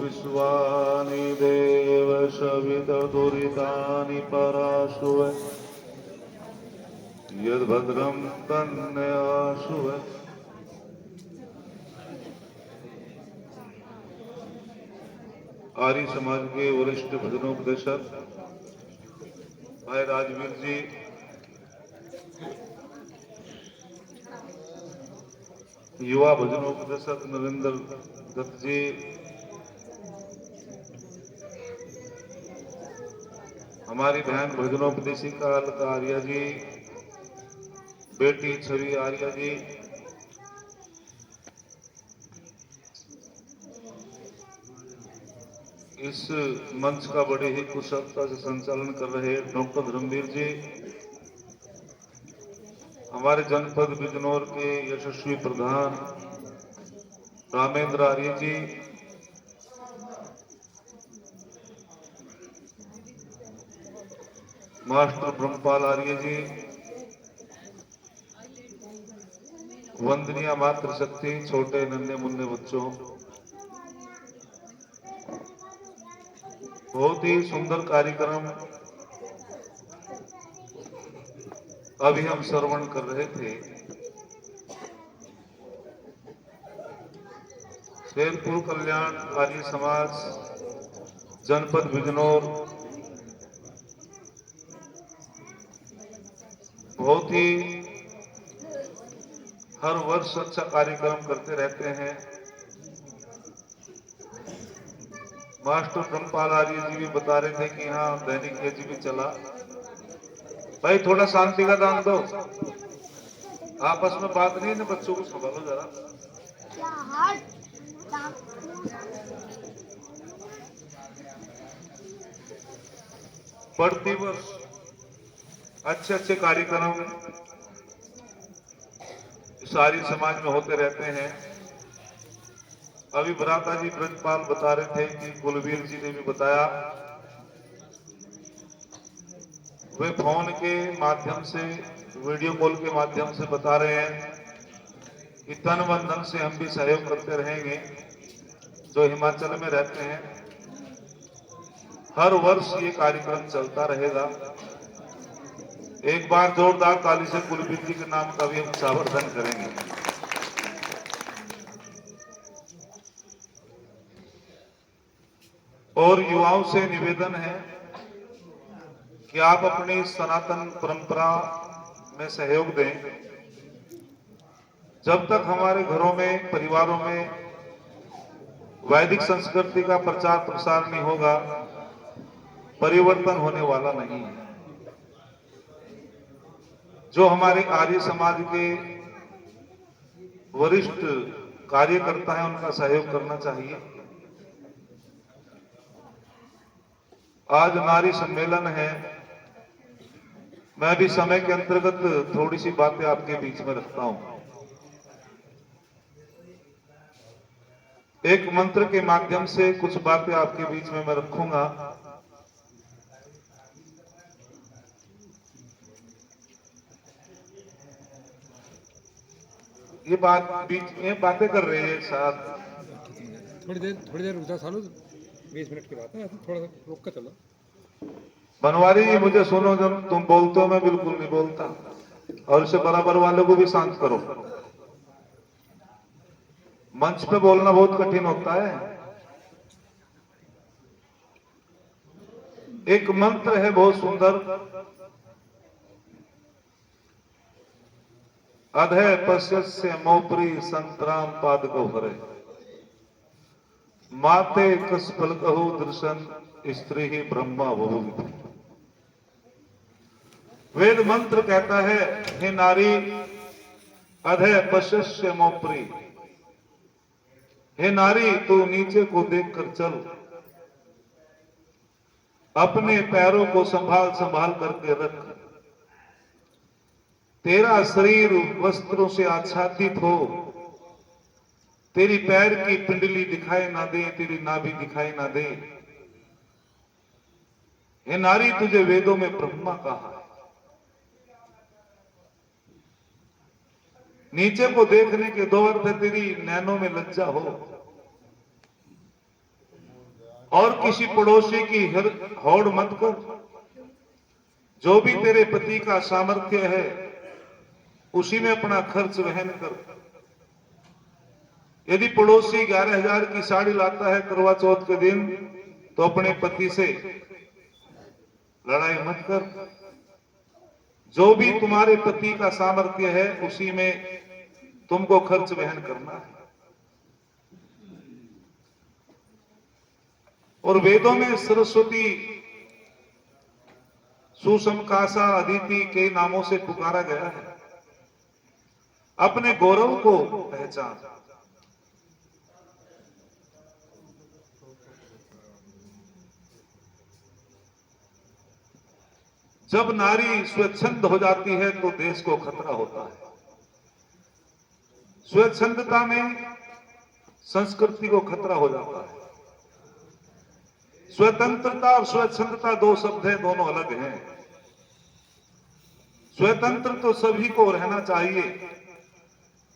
विश्वानि देव सवितदुरितानि पराशुव यद्भद्रं तन्नयाशुव। आर्य समाज के वरिष्ठ भजनोपदेशक भाई राजवीर जी, युवा भजनोपदेशक नरेंद्र दत्त जी, हमारी बहन भजनोपदेशिका अलका आर्या जी, बेटी छवि आर्या जी, इस मंच का बड़े ही कुशलता से संचालन कर रहे डॉक्टर धर्मवीर जी, हमारे जनपद बिजनौर के यशस्वी प्रधान रामेंद्र आर्य जी, मास्टर ब्रह्मपाल आर्य जी, वंदनीय मातृशक्ति, छोटे नन्हे मुन्ने बच्चों, बहुत ही सुंदर कार्यक्रम अभी हम श्रवण कर रहे थे। शेरपुर कल्याण आर्य समाज जनपद बिजनौर बहुत ही हर वर्ष अच्छा कार्यक्रम करते रहते हैं। मास्टर ब्रह्मपाल आर्य जी भी बता रहे थे कि यहाँ दैनिक यज्ञ भी चला। भाई थोड़ा शांति का दान दो, आपस में बात नहीं ना, बच्चों को संभालो जरा। प्रति वर्ष अच्छे अच्छे कार्यक्रम सारी समाज में होते रहते हैं। अभी भ्राता जी ब्रजपाल बता रहे थे कि कुलवीर जी ने भी बताया, वे फोन के माध्यम से, वीडियो कॉल के माध्यम से बता रहे हैं कि तन मन धन से हम भी सहयोग करते रहेंगे। जो हिमाचल में रहते हैं, हर वर्ष ये कार्यक्रम चलता रहेगा। एक बार जोरदार ताली से कुलवीर जी के नाम का भी हम सावर्धन करेंगे। और युवाओं से निवेदन है कि आप अपनी सनातन परंपरा में सहयोग दें। जब तक हमारे घरों में, परिवारों में वैदिक संस्कृति का प्रचार प्रसार नहीं होगा, परिवर्तन होने वाला नहीं है। जो हमारे आर्य समाज के वरिष्ठ कार्यकर्ता हैं, उनका सहयोग करना चाहिए। आज नारी सम्मेलन है, मैं भी समय के अंतर्गत थोड़ी सी बातें आपके बीच में रखता हूं। एक मंत्र के माध्यम से कुछ बातें आपके बीच में मैं रखूंगा। ये बातें कर रहे हैं साथ। थोड़ी देर रुक जा सालू, 20 मिनट की बात है, थोड़ा सा रुक कर चलो। बनवारी जी मुझे सुनो, जब तुम बोलते हो मैं बिल्कुल नहीं बोलता, और इसे बराबर वालों को भी शांत करो। मंच पे बोलना बहुत कठिन होता है। एक मंत्र है बहुत सुंदर, अधे पश्यस्य मौपरी संतराम पाद को हरे, माते कसफल कहु दर्शन स्त्री ही ब्रह्मा बहु। वेद मंत्र कहता है, हे नारी, अधे पश्यस्य मौपरी, हे नारी तू नीचे को देखकर चल, अपने पैरों को संभाल संभाल करके रख, तेरा शरीर वस्त्रों से आच्छादित हो, तेरी पैर की पिंडली दिखाई ना दे, तेरी नाभि दिखाई ना दे, हे नारी तुझे वेदों में ब्रह्मा कहा है। नीचे को देखने के दो अर्थ है, तेरी नैनों में लज्जा हो और किसी पड़ोसी की होड़ मत कर। जो भी तेरे पति का सामर्थ्य है उसी में अपना खर्च वहन कर। यदि पड़ोसी 11,000 की साड़ी लाता है करवा चौथ के दिन, तो अपने पति से लड़ाई मत कर। जो भी तुम्हारे पति का सामर्थ्य है उसी में तुमको खर्च वहन करना है। और वेदों में सरस्वती, सुसमकासा, अदिति के नामों से पुकारा गया है। अपने गौरव को पहचान। जब नारी स्वच्छंद हो जाती है तो देश को खतरा होता है। स्वच्छंदता में संस्कृति को खतरा हो जाता है। स्वतंत्रता और स्वच्छंदता दो शब्द हैं, दोनों अलग हैं। स्वतंत्र तो सभी को रहना चाहिए,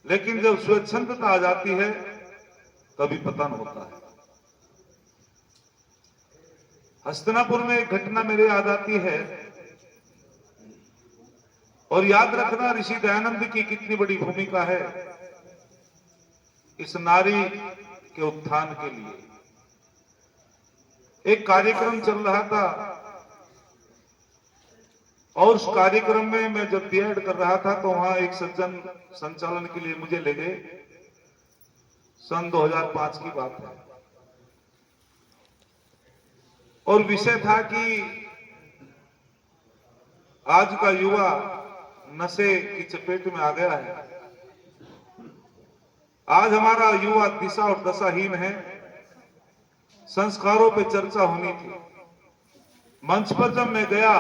लेकिन जब स्वच्छंदता आ जाती है तभी पतन होता है। हस्तिनापुर में एक घटना मेरे याद आती है, और याद रखना ऋषि दयानंद की कितनी बड़ी भूमिका है इस नारी के उत्थान के लिए। एक कार्यक्रम चल रहा था और उस कार्यक्रम में मैं जब बीएड कर रहा था तो वहां एक सज्जन संचालन के लिए मुझे ले गए। सन 2005 की बात है, और विषय था कि आज का युवा नशे की चपेट में आ गया है। आज हमारा युवा दिशा और दशाहीन है। संस्कारों पे चर्चा होनी थी। मंच पर जब मैं गया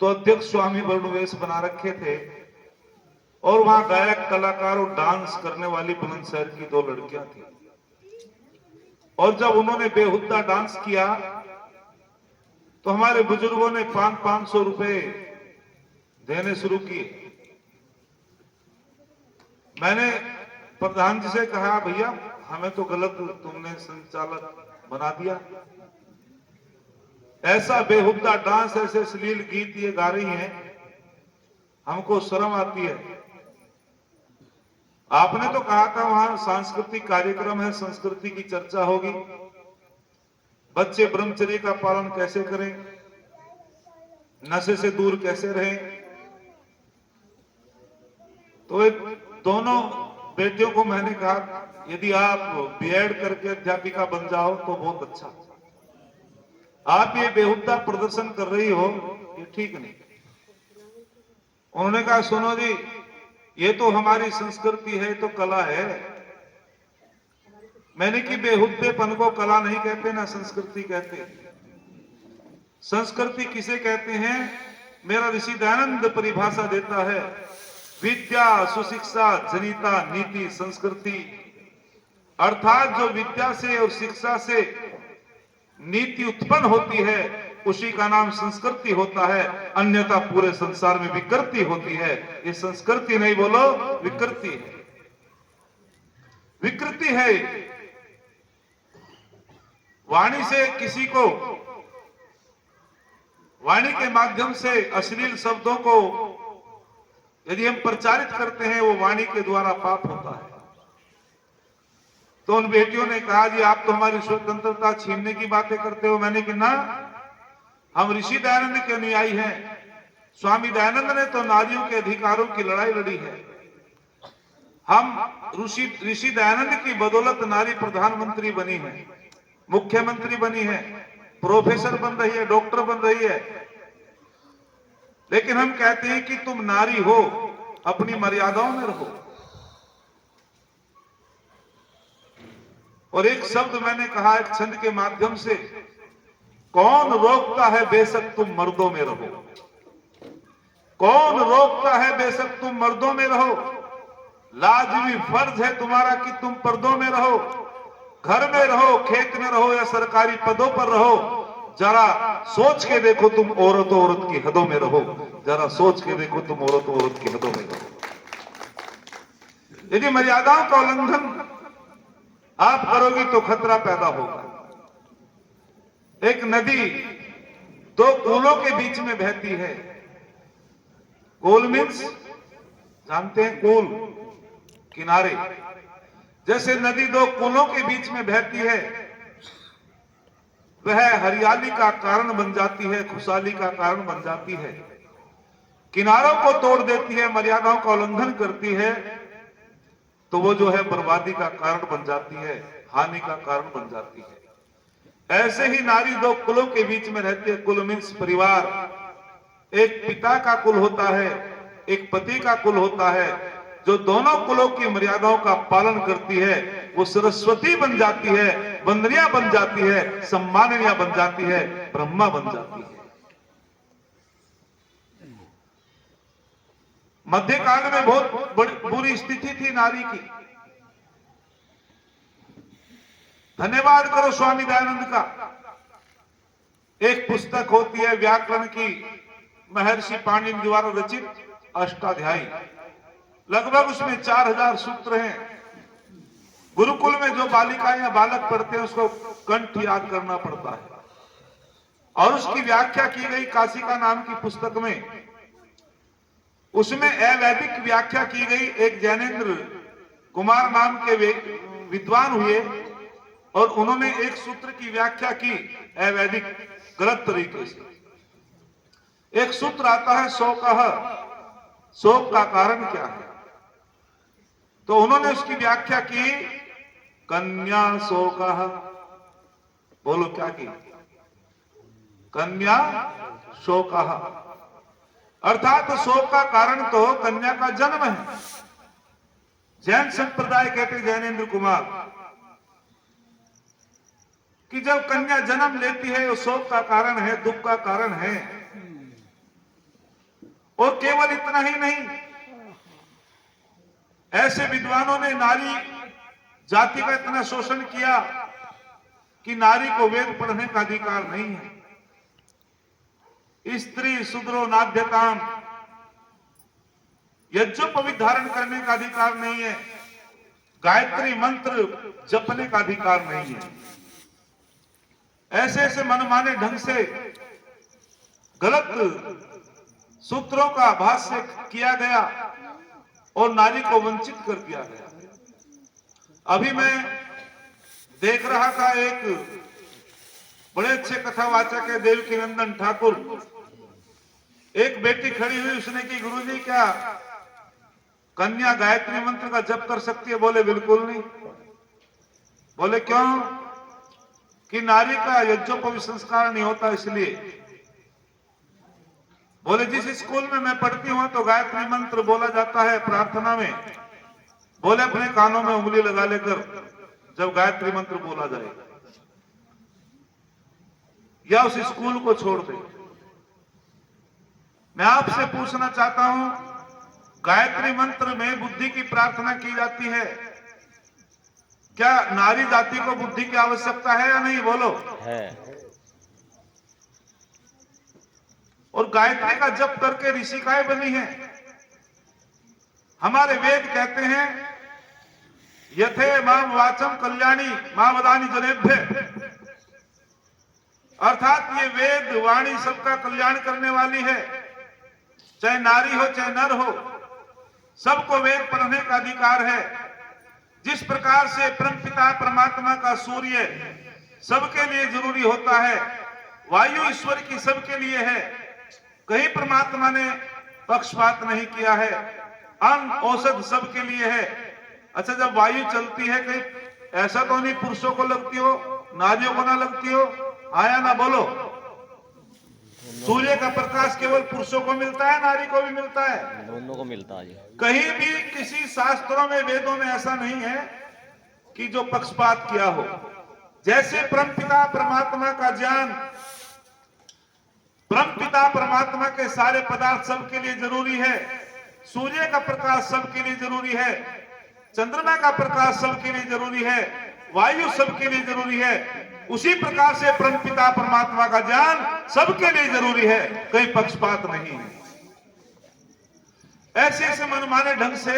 तो अध्यक्ष स्वामी वर्णवेश बना रखे थे, और वहां गायक, कलाकार और डांस करने वाली बुलंदशहर की 2 लड़कियां थी। और जब उन्होंने बेहुद्दा डांस किया तो हमारे बुजुर्गों ने 500 रुपए देने शुरू किए। मैंने प्रधान जी से कहा, भैया हमें तो गलत तुमने संचालक बना दिया। ऐसा बेहुद्दा डांस, ऐसे अश्लील गीत ये गा रही हैं, हमको शर्म आती है। आपने तो कहा था वहां सांस्कृतिक कार्यक्रम है, संस्कृति की चर्चा होगी, बच्चे ब्रह्मचर्य का पालन कैसे करें, नशे से दूर कैसे रहें। तो एक दोनों बेटियों को मैंने कहा, यदि आप बीएड करके अध्यापिका बन जाओ तो बहुत अच्छा। आप ये बेहुद्दा प्रदर्शन कर रही हो, ये ठीक नहीं। उन्होंने कहा, सुनो जी, ये तो हमारी संस्कृति है, तो कला है। मैंने कि बेहुद्देपन को कला नहीं कहते ना संस्कृति कहते। संस्कृति किसे कहते हैं? मेरा ऋषि दयानंद परिभाषा देता है, विद्या सुशिक्षा जनिता नीति संस्कृति। अर्थात जो विद्या से और शिक्षा से नीति उत्पन्न होती है उसी का नाम संस्कृति होता है, अन्यथा पूरे संसार में विकृति होती है। ये संस्कृति नहीं बोलो, विकृति है। विकृति है वाणी से किसी को, वाणी के माध्यम से अश्लील शब्दों को यदि हम प्रचारित करते हैं, वो वाणी के द्वारा पाप होता है। तो उन बेटियों ने कहा, जी आप तो हमारी स्वतंत्रता छीनने की बातें करते हो। मैंने कहा ना, हम ऋषि दयानंद के अनुयायी हैं। स्वामी दयानंद ने तो नारियों के अधिकारों की लड़ाई लड़ी है। हम ऋषि दयानंद की बदौलत नारी प्रधानमंत्री बनी है, मुख्यमंत्री बनी है, प्रोफेसर बन रही है, डॉक्टर बन रही है। लेकिन हम कहते हैं कि तुम नारी हो, अपनी मर्यादाओं में रहो। और एक शब्द मैंने कहा एक छंद के माध्यम से, कौन रोकता है बेशक तुम मर्दों में रहो। कौन रोकता है बेशक तुम मर्दों में रहो, लाजमी फर्ज है तुम्हारा कि तुम पर्दों में रहो, घर में रहो, खेत में रहो या सरकारी पदों पर रहो। जरा सोच के देखो तुम औरत की हदों में रहो, जरा सोच के देखो तुम औरत की हदों में रहो। यदि मर्यादाओं का उल्लंघन आप करोगी तो खतरा पैदा होगा। एक नदी दो कूलों के बीच में बहती है। कूल मीन्स जानते हैं, कूल किनारे। जैसे नदी दो कूलों के बीच में बहती है, वह हरियाली का कारण बन जाती है, खुशहाली का कारण बन जाती है। किनारों को तोड़ देती है, मर्यादाओं का उल्लंघन करती है, तो वो जो है बर्बादी का कारण बन जाती है, हानि का कारण बन जाती है। ऐसे ही नारी दो कुलों के बीच में रहती है। कुल मीन्स परिवार। एक पिता का कुल होता है, एक पति का कुल होता है। जो दोनों कुलों की मर्यादाओं का पालन करती है वो सरस्वती बन जाती है, वंदनिया बन जाती है, सम्माननीय बन जाती है, ब्रह्मा बन जाती है। मध्यकाल में बहुत बुरी स्थिति थी नारी की। धन्यवाद करो स्वामी दयानंद का। एक पुस्तक होती है व्याकरण की, महर्षि पाणिनि द्वारा रचित अष्टाध्यायी। लगभग उसमें 4000 सूत्र हैं। गुरुकुल में जो बालिकाएं या बालक पढ़ते हैं उसको कंठ याद करना पड़ता है। और उसकी व्याख्या की गई काशिका नाम की पुस्तक में। उसमें अवैदिक व्याख्या की गई। एक जैनेन्द्र कुमार नाम के विद्वान हुए और उन्होंने एक सूत्र की व्याख्या की अवैदिक गलत तरीके से। एक सूत्र आता है शोकः, शोक का कारण क्या है? तो उन्होंने उसकी व्याख्या की कन्या शोकः। बोलो क्या की? कन्या शोकः। अर्थात शोक का कारण तो कन्या का जन्म है। जैन संप्रदाय कहते जैनेन्द्र कुमार कि जब कन्या जन्म लेती है वो शोक का कारण है, दुख का कारण है। और केवल इतना ही नहीं, ऐसे विद्वानों ने नारी जाति का इतना शोषण किया कि नारी को वेद पढ़ने का अधिकार नहीं है। स्त्री शूद्रो नाद्यताम, यज्ञोपवीत धारण करने का अधिकार नहीं है। गायत्री मंत्र जपने का अधिकार नहीं है। ऐसे ऐसे मनमाने ढंग से गलत सूत्रों का भाष्य किया गया और नारी को वंचित कर दिया गया। अभी मैं देख रहा था, एक बड़े अच्छे कथावाचक है देवकीनंदन ठाकुर। एक बेटी खड़ी हुई, उसने की गुरुजी क्या कन्या गायत्री मंत्र का जप कर सकती है? बोले बिल्कुल नहीं। बोले क्यों? कि नारी का यज्ञोपवीत संस्कार नहीं होता इसलिए। बोले जिस स्कूल में मैं पढ़ती हूं तो गायत्री मंत्र बोला जाता है प्रार्थना में। बोले अपने कानों में उंगली लगा लेकर जब गायत्री मंत्र बोला जाएगा, या उस स्कूल को छोड़ दे। मैं आपसे पूछना चाहता हूं, गायत्री मंत्र में बुद्धि की प्रार्थना की जाती है। क्या नारी जाति को बुद्धि की आवश्यकता है या नहीं? बोलो। है। और गायत्री का जप करके ऋषिकाएं बनी है। हमारे वेद कहते हैं यथे माम वाचम कल्याणी मां वदानी जनेभ्य। अर्थात ये वेद वाणी सबका कल्याण करने वाली है। चाहे नारी हो चाहे नर हो, सबको वेद पढ़ने का अधिकार है। जिस प्रकार से परमपिता परमात्मा का सूर्य सबके लिए जरूरी होता है, वायु ईश्वर की सबके लिए है। कहीं परमात्मा ने पक्षपात नहीं किया है। अन्न औषध सबके लिए है। अच्छा, जब वायु चलती है कहीं ऐसा तो नहीं पुरुषों को लगती हो, नारियों को ना लगती हो? आया ना? बोलो। सूर्य का प्रकाश केवल पुरुषों को मिलता है, नारी को भी मिलता है? दोनों को मिलता है। कहीं भी किसी शास्त्रों में वेदों में ऐसा नहीं है कि जो पक्षपात किया हो। जैसे परमपिता परमात्मा का ज्ञान, परमपिता परमात्मा के सारे पदार्थ सबके लिए जरूरी है। सूर्य का प्रकाश सबके लिए जरूरी है। चंद्रमा का प्रकाश सबके लिए जरूरी है, वायु सबके लिए जरूरी है, उसी प्रकार से परमपिता परमात्मा का ज्ञान सबके लिए जरूरी है, कहीं पक्षपात नहीं है। ऐसे ऐसे मनमाने ढंग से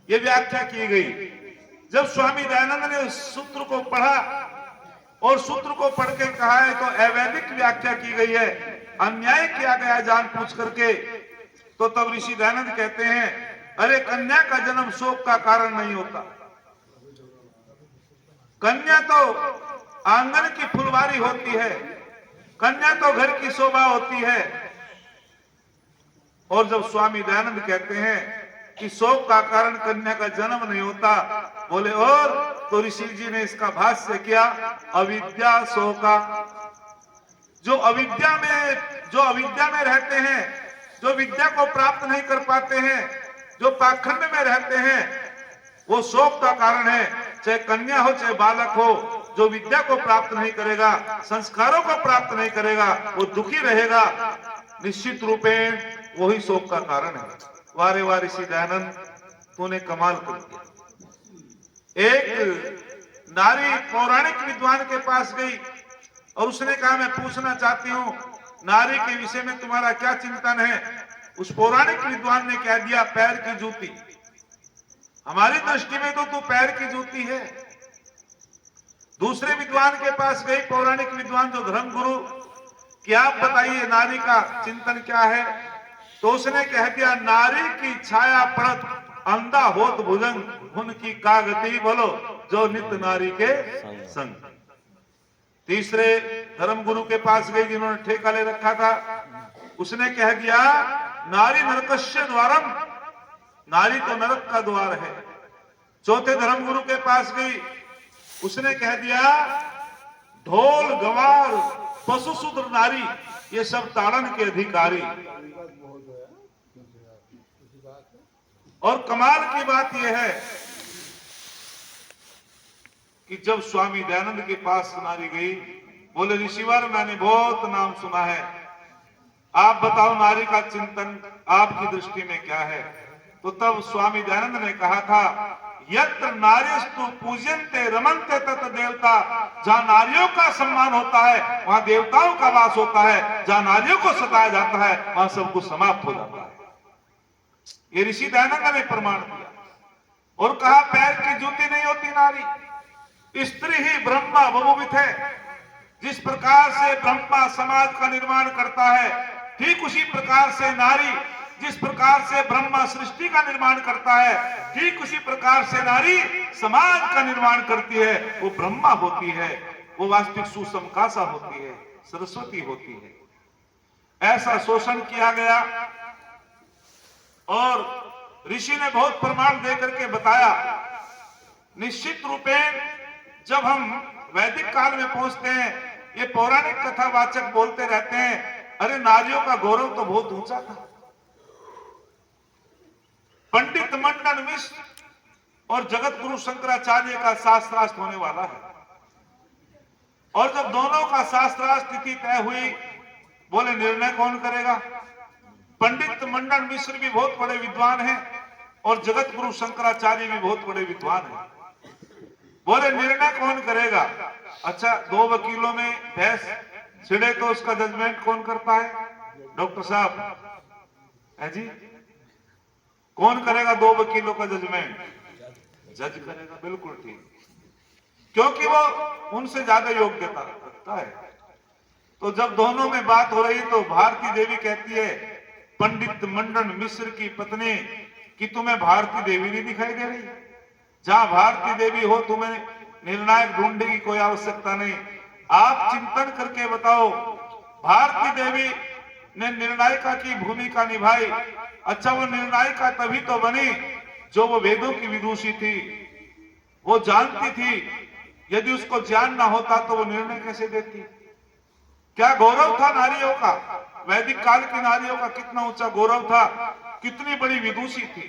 ये व्याख्या की गई। जब स्वामी दयानंद ने उस सूत्र को पढ़ा और सूत्र को पढ़ के कहा है तो अवैधिक व्याख्या की गई है, अन्याय किया गया जान पूछ करके, तो तब ऋषि दयानंद कहते हैं, अरे कन्या का जन्म शोक का कारण नहीं होता। कन्या तो आंगन की फुलवारी होती है, कन्या तो घर की शोभा होती है। और जब स्वामी दयानंद कहते हैं कि शोक का कारण कन्या का जन्म नहीं होता, बोले और तो ऋषि जी ने इसका भाष्य किया, अविद्या शोका। जो अविद्या में रहते हैं, जो विद्या को प्राप्त नहीं कर पाते हैं, जो पाखंड में रहते हैं, वो शोक का कारण है। चाहे कन्या हो चाहे बालक हो, जो विद्या को प्राप्त नहीं करेगा, संस्कारों को प्राप्त नहीं करेगा, वो दुखी रहेगा, निश्चित रूपेण वही शोक का कारण है। वारे वार ऋषि दयानंद, तूने कमाल कर दिया। एक नारी पौराणिक विद्वान के पास गई और उसने कहा, मैं पूछना चाहती हूँ नारी के विषय में तुम्हारा क्या चिंतन है। उस पौराणिक विद्वान ने कह दिया, पैर की जूती। हमारी दृष्टि में तो तू पैर की जूती है। दूसरे विद्वान के पास गई, पौराणिक विद्वान जो धर्म गुरु, कि आप बताइए नारी का चिंतन क्या है। तो उसने कह दिया, नारी की छाया पड़त अंधा होत भुजंग, उनकी कागती बोलो जो नित्य नारी के संग। तीसरे धर्म गुरु के पास गई जिन्होंने ठेका ले रखा था, उसने कह दिया, नारी नरकस्य द्वारम, नारी तो नरक का द्वार है। चौथे धर्म गुरु के पास गई, उसने कह दिया, ढोल गवार पशु शूद्र नारी, ये सब ताड़न के अधिकारी। और कमाल की बात यह है कि जब स्वामी दयानंद के पास नारी गई, बोले ऋषिवर मैंने बहुत नाम सुना है, आप बताओ नारी का चिंतन आपकी दृष्टि में क्या है। तो तब स्वामी दयानंद ने कहा था, यत्र नारीस्तु पूज्यन्ते रमन्ते तत् देवता, जहां नारियों का सम्मान होता है वहां देवताओं का वास होता है, जहां नारियों को सताया जाता है वहां सब कुछ समाप्त हो जाता है। ये ऋषि दयानंद ने प्रमाण दिया और कहा, पैर की जूती नहीं होती नारी, स्त्री ही ब्रह्मा बहुविध है। जिस प्रकार से ब्रह्मा समाज का निर्माण करता है, ठीक उसी प्रकार से नारी, जिस प्रकार से ब्रह्मा सृष्टि का निर्माण करता है, ठीक उसी प्रकार से नारी समाज का निर्माण करती है। वो ब्रह्मा होती है, वो वास्तविक सुसमकासा होती है, सरस्वती होती है। ऐसा शोषण किया गया और ऋषि ने बहुत प्रमाण देकर के बताया। निश्चित रूपेण जब हम वैदिक काल में पहुंचते हैं, ये पौराणिक कथावाचक बोलते रहते हैं, अरे नारियों का गौरव तो बहुत ऊंचा था। पंडित मंडन मिश्र और जगत गुरु शंकराचार्य का शास्त्रार्थ होने वाला है, और जब दोनों का शास्त्रार्थ तिथि तय हुई, बोले निर्णय कौन करेगा। पंडित मंडन मिश्र भी बहुत बड़े विद्वान हैं और जगत गुरु शंकराचार्य भी बहुत बड़े विद्वान हैं। बोले निर्णय कौन करेगा। अच्छा, दो वकीलों में बहस छिड़े तो उसका जजमेंट कौन करता है। डॉक्टर साहब है जी, कौन करेगा दो वकीलों का जजमेंट। जज करेगा, बिल्कुल ठीक, क्योंकि वो उनसे ज्यादा योग्यता रखता है। तो जब दोनों में बात हो रही तो भारती देवी कहती है पंडित मंडन मिश्र की पत्नी कि तुम्हें भारती देवी नहीं दिखाई दे रही। जहां भारती देवी हो तुम्हें निर्णायक ढूंढने की कोई आवश्यकता नहीं, आप चिंतन करके बताओ भारती देवी ने निर्णायिका की भूमिका निभाई। अच्छा, वो निर्णायिका तभी तो बनी जो वो वेदों की विदुषी थी, वो जानती थी। यदि उसको ज्ञान ना होता तो वो निर्णय कैसे देती। क्या गौरव था नारियों का, वैदिक काल की नारियों का कितना ऊंचा गौरव था, कितनी बड़ी विदुषी थी।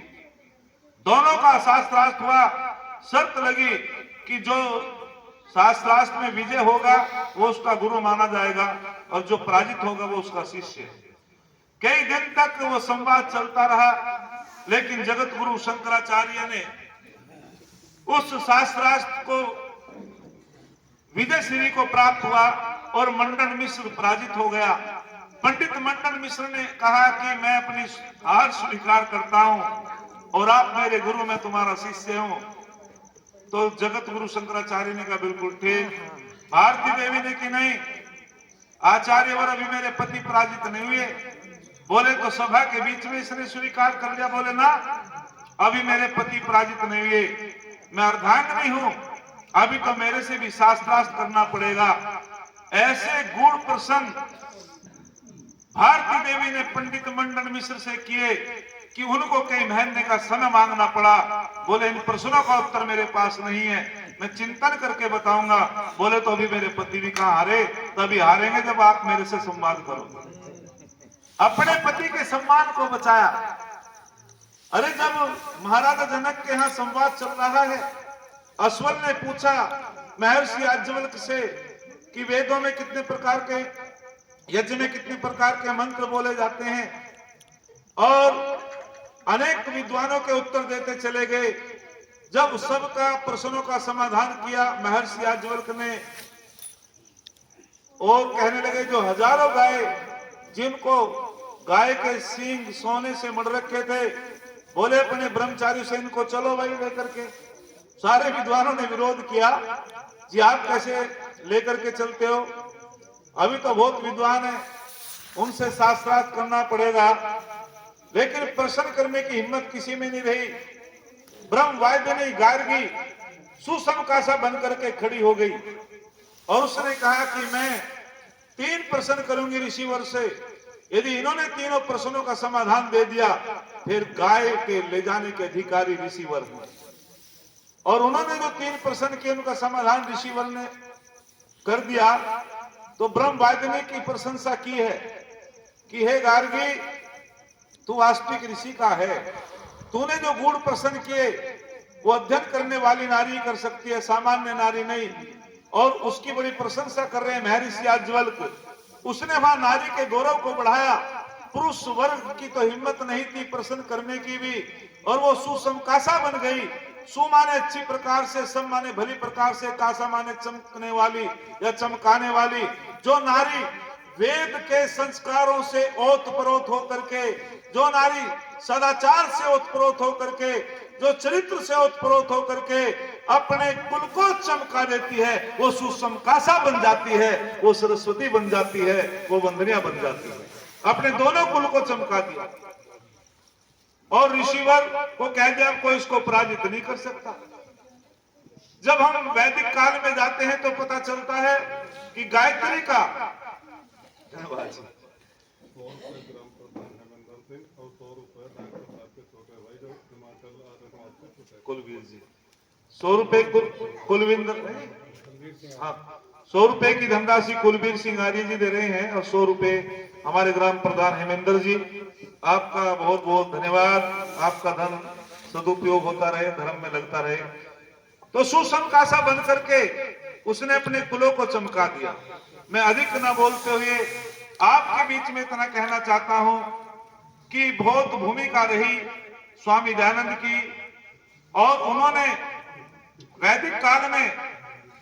दोनों का शास्त्रार्थ हुआ, शर्त लगी कि जो शास्त्रार्थ में विजय होगा वो उसका गुरु माना जाएगा और जो पराजित होगा वो उसका शिष्य। कई दिन तक वो संवाद चलता रहा, लेकिन जगत गुरु शंकराचार्य ने उस शास्त्रास्त्र को विजय श्री को प्राप्त हुआ और मंडन मिश्र पराजित हो गया। पंडित मंडन मिश्र ने कहा कि मैं अपनी हार स्वीकार करता हूं और आप मेरे गुरु, मैं तुम्हारा शिष्य हूं। तो जगत गुरु शंकराचार्य ने कहा बिल्कुल ठीक। भारती देवी ने कि नहीं आचार्य, और अभी मेरे पति पराजित नहीं हुए। बोले तो सभा के बीच में इसने स्वीकार कर लिया। बोले ना, अभी मेरे पति पराजित नहीं हुए, मैं अर्धांगिनी हूं, अभी तो मेरे से भी शास्त्रार्थ करना पड़ेगा। ऐसे गूढ़ प्रश्न भारती देवी ने पंडित मंडन मिश्र से किए कि उनको कई महीने का समय मांगना पड़ा। बोले इन प्रश्नों का उत्तर मेरे पास नहीं है, मैं चिंतन करके बताऊंगा। बोले तो अभी मेरे पति भी कहां हारे, तभी हारेंगे जब आप मेरे से संवाद करो। अपने पति के सम्मान को बचाया। अरे जब महाराजा जनक के यहाँ संवाद चल रहा है, अश्वल ने पूछा महर्षि याज्ञवल्क्य से कि वेदों में कितने प्रकार के, यज्ञ में कितने प्रकार के मंत्र बोले जाते हैं, और अनेक विद्वानों के उत्तर देते चले गए। जब सबका प्रश्नों का समाधान किया महर्षि याज्ञवल्क्य ने, और कहने लगे जो हजारों गाय जिनको गाय के सींग सोने से मड़ रखे थे, बोले अपने ब्रह्मचारी से इनको चलो भाई लेकर के। सारे विद्वानों ने विरोध किया, जी आप कैसे लेकर के चलते हो, अभी तो बहुत विद्वान है, उनसे शास्त्रार्थ करना पड़ेगा। लेकिन प्रश्न करने की हिम्मत किसी में नहीं रही। ब्रह्म वायदिनी गार्गी सुसमकासा बनकर के खड़ी हो गई और उसने कहा कि मैं 3 प्रश्न करूंगी ऋषिवर से, यदि इन्होंने तीनों प्रश्नों का समाधान दे दिया फिर गाय के ले जाने के अधिकारी ऋषिवर हैं। और उन्होंने जो 3 प्रश्न किए उनका समाधान ऋषिवर ने कर दिया। तो ब्रह्म वायदिनी की प्रशंसा की है कि हे गार्गी, तू वास्तविक ऋषि का है, तूने जो गूढ़ प्रश्न किए वो अध्ययन करने वाली नारी कर सकती है, सामान्य नारी नहीं। और उसकी बड़ी प्रशंसा कर रहे हैं महर्षि याज्ञवल्क्य। उसने वहां नारी के गौरव को बढ़ाया। पुरुष वर्ग की तो हिम्मत नहीं थी प्रश्न करने की भी, और वो सुसमकासा बन गई। सु माने अच्छी प्रकार से, सम माने भली प्रकार से, कासा माने चमकने वाली या चमकाने वाली। जो नारी वेद के संस्कारों से ओतप्रोत होकर के, जो नारी सदाचार से ओतप्रोत होकर के, जो चरित्र से ओतप्रोत होकर के अपने कुल को चमका देती है, वो सुसमकासा बन जाती है, वो सरस्वती बन जाती है, वो वंदनिया बन जाती है। अपने दोनों कुल को चमका दिया और ऋषिवर को कह दिया कोई इसको पराजित नहीं कर सकता। जब हम वैदिक काल में जाते हैं तो पता चलता है कि गायत्री का कुलवीर जी 100 रुपए कुलविंदर, हाँ 100 रुपए की धनराशि कुलवीर सिंह आर्य जी दे रहे हैं और 100 रुपए हमारे ग्राम प्रधान हेमेंद्र जी। आपका बहुत बहुत धन्यवाद। आपका धन सदुपयोग होता रहे, धर्म में लगता रहे। तो सुसमकासा बन करके उसने अपने कुलों को चमका दिया। मैं अधिक न बोलते हुए आपके बीच में इतना कहना चाहता हूं कि बहुत भूमिका रही स्वामी दयानंद की, और उन्होंने वैदिक काल में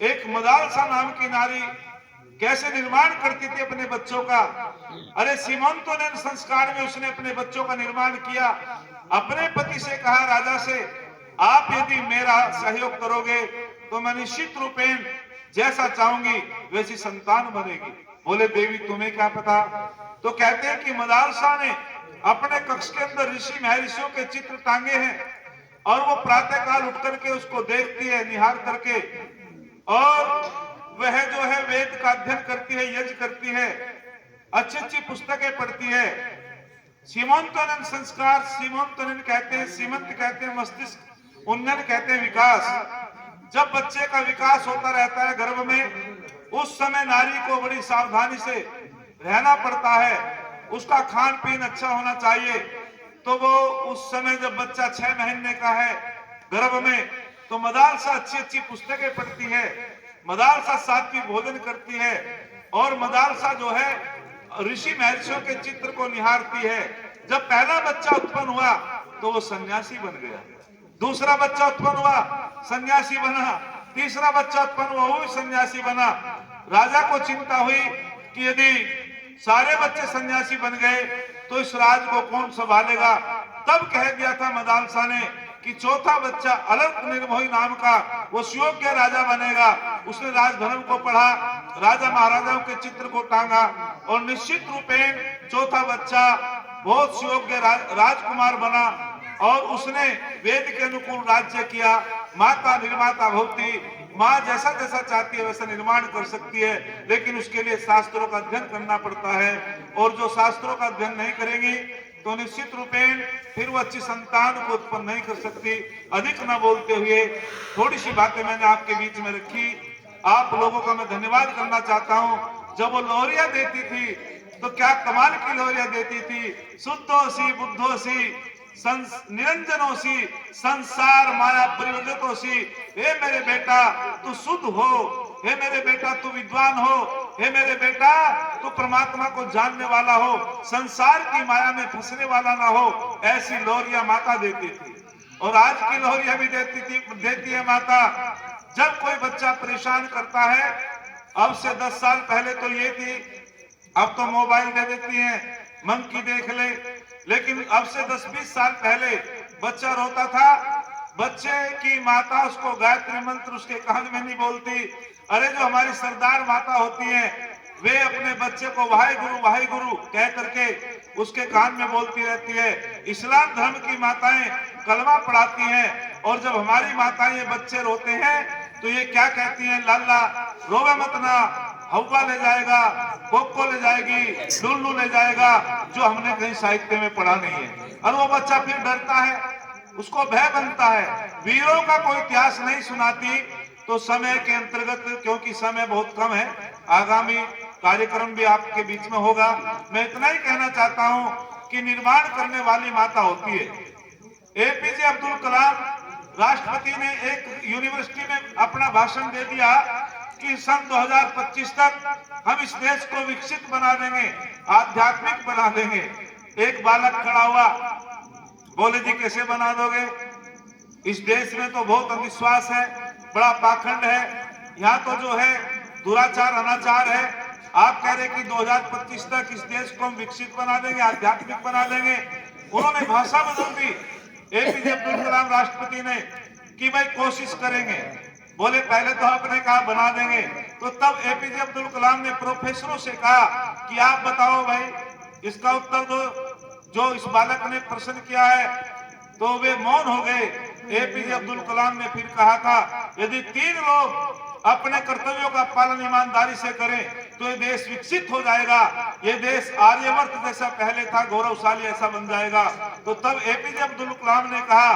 एक मदालसा नाम की नारी कैसे निर्माण करती थी अपने बच्चों का। अरे सीमंतोनयन संस्कार में उसने अपने बच्चों का निर्माण किया। अपने पति से कहा राजा से, आप यदि मेरा सहयोग करोगे तो मैं निश्चित रूपेण जैसा चाहूंगी वैसी संतान बनेगी। बोले देवी तुम्हें क्या पता। तो कहते हैं कि मदालसा ने अपने कक्ष के अंदर ऋषि महर्षियों के चित्र टांगे हैं और वो प्रातः काल उठ करके उसको देखती है निहार करके, और वह जो है वेद का अध्ययन करती है, यज्ञ करती है, अच्छी अच्छी पुस्तकें पढ़ती है। सीमंतोनयन संस्कार, सीमंतोनयन कहते हैं, सीमंत कहते हैं मस्तिष्क, उन्नयन कहते हैं विकास। जब बच्चे का विकास होता रहता है गर्भ में, उस समय नारी को बड़ी सावधानी से रहना पड़ता है, उसका खान पीन अच्छा होना चाहिए। तो वो उस समय जब बच्चा 6 महीने का है गर्भ में, तो मदालसा अच्छी अच्छी पुस्तकें पढ़ती है, मदालसा सात्विक भोजन करती है, और मदालसा जो है ऋषि महर्षियों के चित्र को निहारती है। जब पहला बच्चा उत्पन्न हुआ तो वो सन्यासी बन गया, दूसरा बच्चा उत्पन्न हुआ सन्यासी बना, तीसरा बच्चा उत्पन्न हुआ, वो भी सन्यासी बना। राजा को चिंता हुई कि यदि सारे बच्चे सन्यासी बन गए तो इस राज को कौन संभालेगा। तब कह दिया था मदालसा ने कि चौथा बच्चा अलग निर्मोही नाम का वो सुयोग्य राजा बनेगा। उसने राजधर्म को पढ़ा, राजा महाराजाओं के चित्र को टांगा और निश्चित रूपेण चौथा बच्चा बहुत सुयोग्य राजकुमार बना और उसने वेद के अनुकूल राज्य किया। माता निर्माता भवती, माँ जैसा जैसा चाहती है वैसा निर्माण कर सकती है, लेकिन उसके लिए शास्त्रों का अध्ययन करना पड़ता है। और जो शास्त्रों का अध्ययन नहीं करेंगी तो निश्चित रूपेण फिर वो अच्छी संतान को उत्पन्न नहीं कर सकती। अधिक न बोलते हुए थोड़ी सी बातें मैंने आपके बीच में रखी। आप लोगों का मैं धन्यवाद करना चाहता हूँ। जब वो लोरियां देती थी तो क्या कमाल की लोरियां देती थी। शुद्धोसी बुद्धोसी निरंजनोसी संसार माया परिवर्तितोसी। हे मेरे बेटा तू शुद्ध हो, हे मेरे बेटा तू विद्वान हो, हे मेरे बेटा तू परमात्मा को जानने वाला हो, संसार की माया में फंसने वाला ना हो। ऐसी लोरियां माता देती थी। और आज की लोरियां भी देती है माता। जब कोई बच्चा परेशान करता है, अब से 10 साल पहले तो ये थी, अब तो मोबाइल दे देती हैं, मंकी देख ले। लेकिन अब से 10-20 साल पहले बच्चा रोता था, बच्चे की माता उसको गायत्री मंत्र उसके कान में नहीं बोलती। अरे जो हमारी सरदार माता होती है वे अपने बच्चे को वाहे गुरु कह करके उसके कान में बोलती रहती है। इस्लाम धर्म की माताएं कलमा पढ़ाती हैं और जब हमारी माताएं ये बच्चे रोते हैं तो ये क्या कहती हैं, लाला रोवे मत ना, हवा ले जाएगा, कोको ले जाएगी, लुल्लू ले जाएगा, जो हमने कहीं साहित्य में पढ़ा नहीं है। और वो बच्चा फिर डरता है, उसको भय बनता है। वीरों का कोई इतिहास नहीं सुनाती। तो समय के अंतर्गत, क्योंकि समय बहुत कम है, आगामी कार्यक्रम भी आपके बीच में होगा, मैं इतना ही कहना चाहता हूं कि निर्माण करने वाली माता होती है। एपीजे अब्दुल कलाम राष्ट्रपति ने एक यूनिवर्सिटी में अपना भाषण दे दिया कि सन 2025 तक हम इस देश को विकसित बना देंगे, आध्यात्मिक बना देंगे। एक बालक खड़ा हुआ, बोले जी कैसे बना दोगे, इस देश में तो बहुत अंधविश्वास है, बड़ा पाखंड है, यहाँ तो जो है दुराचार अनाचार है। आप कह रहे कि 2025 तक इस देश को हम विकसित बना देंगे, आध्यात्मिक बना देंगे। उन्होंने भाषा बदल दी एपीजे अब्दुल कलाम राष्ट्रपति ने कि भाई कोशिश करेंगे। बोले पहले तो आपने कहा बना देंगे, तो तब एपीजे अब्दुल कलाम ने प्रोफेसरों से कहा कि आप बताओ भाई इसका उत्तर दो, जो इस बालक ने प्रश्न किया है। तो वे मौन हो गए। एपीजे अब्दुल कलाम ने फिर कहा था यदि 3 लोग अपने कर्तव्यों का पालन ईमानदारी से करें तो ये देश विकसित हो जाएगा, ये देश आर्यवर्त जैसा पहले था गौरवशाली ऐसा बन जाएगा। तो तब एपीजे अब्दुल कलाम ने कहा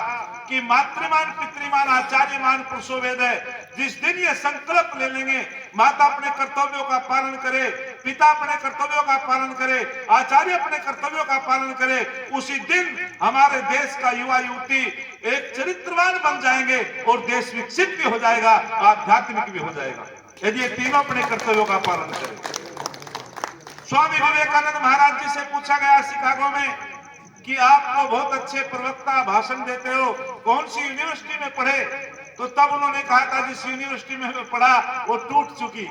कि मातृमान पितृमान आचार्यमान पुरुषो वेद है। जिस दिन ये संकल्प ले लेंगे माता अपने कर्तव्यों का पालन करे, पिता अपने कर्तव्यों का पालन करे, आचार्य अपने कर्तव्यों का पालन करे, उसी दिन हमारे देश का युवा युवती एक चरित्रवान बन जाएंगे और देश विकसित भी हो जाएगा, आध्यात्मिक भी हो जाएगा, यदि ये तीनों अपने कर्तव्यों का पालन करें। स्वामी विवेकानंद महाराज जी से पूछा गया शिकागो में कि आप तो बहुत अच्छे प्रवक्ता, भाषण देते हो, कौन सी यूनिवर्सिटी में पढ़े। तो तब उन्होंने कहा था जिस यूनिवर्सिटी में हमें पढ़ा वो टूट चुकी।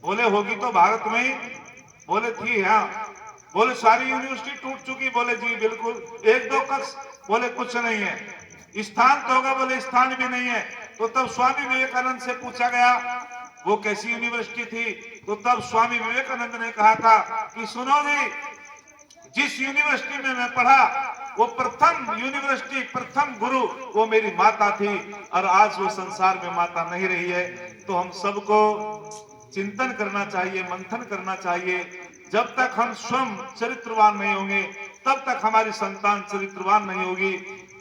बोले होगी तो भारत में ही। बोले थी हाँ। बोले सारी यूनिवर्सिटी टूट चुकी। बोले जी बिल्कुल। 1-2 कक्ष। बोले कुछ नहीं है। स्थान तो होगा। बोले स्थान भी नहीं है। तो तब स्वामी विवेकानंद से पूछा गया वो कैसी यूनिवर्सिटी थी। तो तब स्वामी विवेकानंद ने कहा था कि सुनो जी, जिस यूनिवर्सिटी में मैं पढ़ा वो प्रथम यूनिवर्सिटी, प्रथम गुरु वो मेरी माता थी, और आज वो संसार में माता नहीं रही है। तो हम सबको चिंतन करना चाहिए, मंथन करना चाहिए। जब तक हम स्वयं चरित्रवान नहीं होंगे तब तक हमारी संतान चरित्रवान नहीं होगी।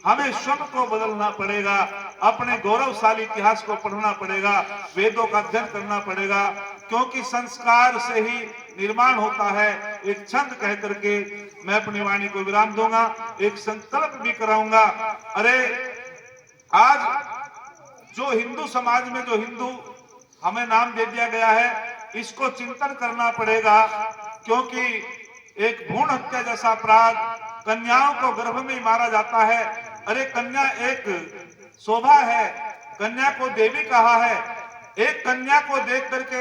हमें स्वयं को बदलना पड़ेगा, अपने गौरवशाली इतिहास को पढ़ना पड़ेगा, वेदों का अध्ययन करना पड़ेगा, क्योंकि संस्कार से ही निर्माण होता है। एक छंद कह करके मैं अपनी वाणी को विराम दूंगा, एक संकल्प भी कराऊंगा। अरे आज जो हिंदू समाज में जो हिंदू हमें नाम दे दिया गया है, इसको चिंतन करना पड़ेगा, क्योंकि एक भ्रूण हत्या जैसा अपराध, कन्याओं को गर्भ में ही मारा जाता है। अरे कन्या एक शोभा है, कन्या को देवी कहा है। एक कन्या को देख करके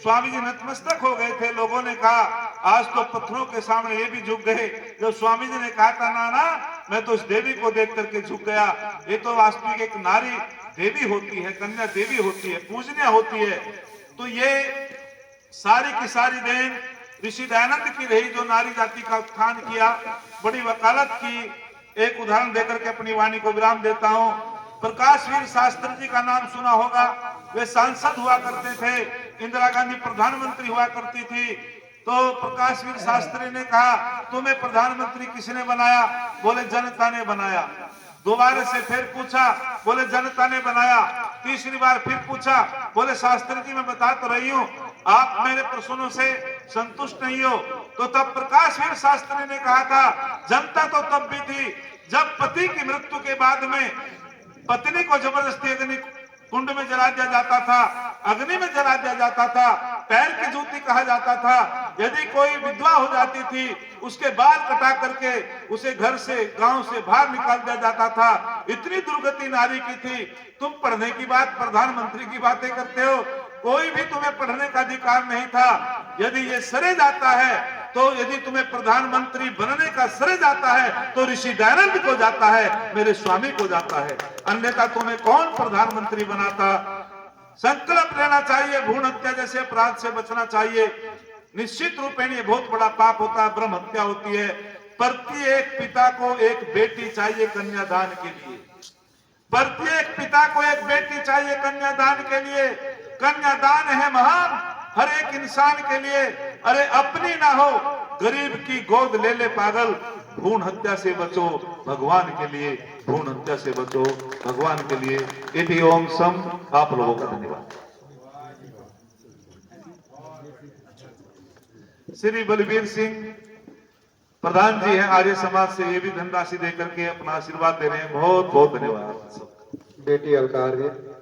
स्वामी जी नतमस्तक हो गए थे। लोगों ने कहा आज तो पत्थरों के सामने ये भी झुक गए। जब स्वामी जी ने कहा था ना मैं तो इस देवी को देख करके झुक गया। ये तो वास्तविक एक नारी देवी होती है, कन्या देवी होती है, पूजनीय होती है। तो ये सारी की सारी देन ऋषि दयानंद की रही, जो नारी जाति का उत्थान किया, बड़ी वकालत की। एक उदाहरण देकर के अपनी वाणी को विराम देता हूं। प्रकाशवीर शास्त्री जी का नाम सुना होगा। वे सांसद हुआ करते थे, इंदिरा गांधी प्रधानमंत्री हुआ करती थी। तो प्रकाशवीर शास्त्री ने कहा तुम्हें प्रधानमंत्री किसने बनाया? बोले जनता ने बनाया। दोबारा से फिर पूछा, बोले जनता ने बनाया। तीसरी बार फिर पूछा, बोले शास्त्री जी मैं बता तो रही हूँ, आप मेरे प्रश्नों से संतुष्ट नहीं हो। तो तब प्रकाशवीर शास्त्री ने कहा था जनता तो तब भी थी जब पति की मृत्यु के बाद में पत्नी को जबरदस्ती अग्नि कुंड में जला दिया जाता था, अग्नि में जला दिया जाता था, पैर की जूती कहा जाता था। यदि कोई विधवा हो जाती थी उसके बाल कटा करके उसे घर से गांव से बाहर निकाल दिया जाता था। इतनी दुर्गति नारी की थी। तुम पढ़ने की बात, प्रधानमंत्री की बातें करते हो। कोई भी तुम्हें पढ़ने का अधिकार नहीं था। यदि ये सरे जाता है तो यदि तुम्हें प्रधानमंत्री बनने का श्रेय जाता है तो ऋषि दयानंद को जाता है, मेरे स्वामी को जाता है। अन्यथा तुम्हें कौन प्रधानमंत्री बनाता? संकल्प लेना चाहिए, भ्रूण हत्या जैसे अपराध से बचना चाहिए। निश्चित रूपेण ये बहुत बड़ा पाप होता है, ब्रह्म हत्या होती है। प्रत्येक पिता को एक बेटी चाहिए कन्यादान के लिए। प्रत्येक पिता को एक बेटी चाहिए कन्यादान के लिए। कन्यादान है महान हर एक इंसान के लिए। अरे अपनी ना हो, गरीब की गोद ले ले पागल। भ्रूण हत्या से बचो भगवान के लिए, भ्रूण हत्या से बचो भगवान के लिए। इति ओम सम। आप लोगों का धन्यवाद। श्री बलबीर सिंह प्रधान जी हैं आर्य समाज से, ये भी धनराशि देकर के अपना आशीर्वाद दे रहे हैं। बहुत बहुत धन्यवाद। बेटी अलकार जी।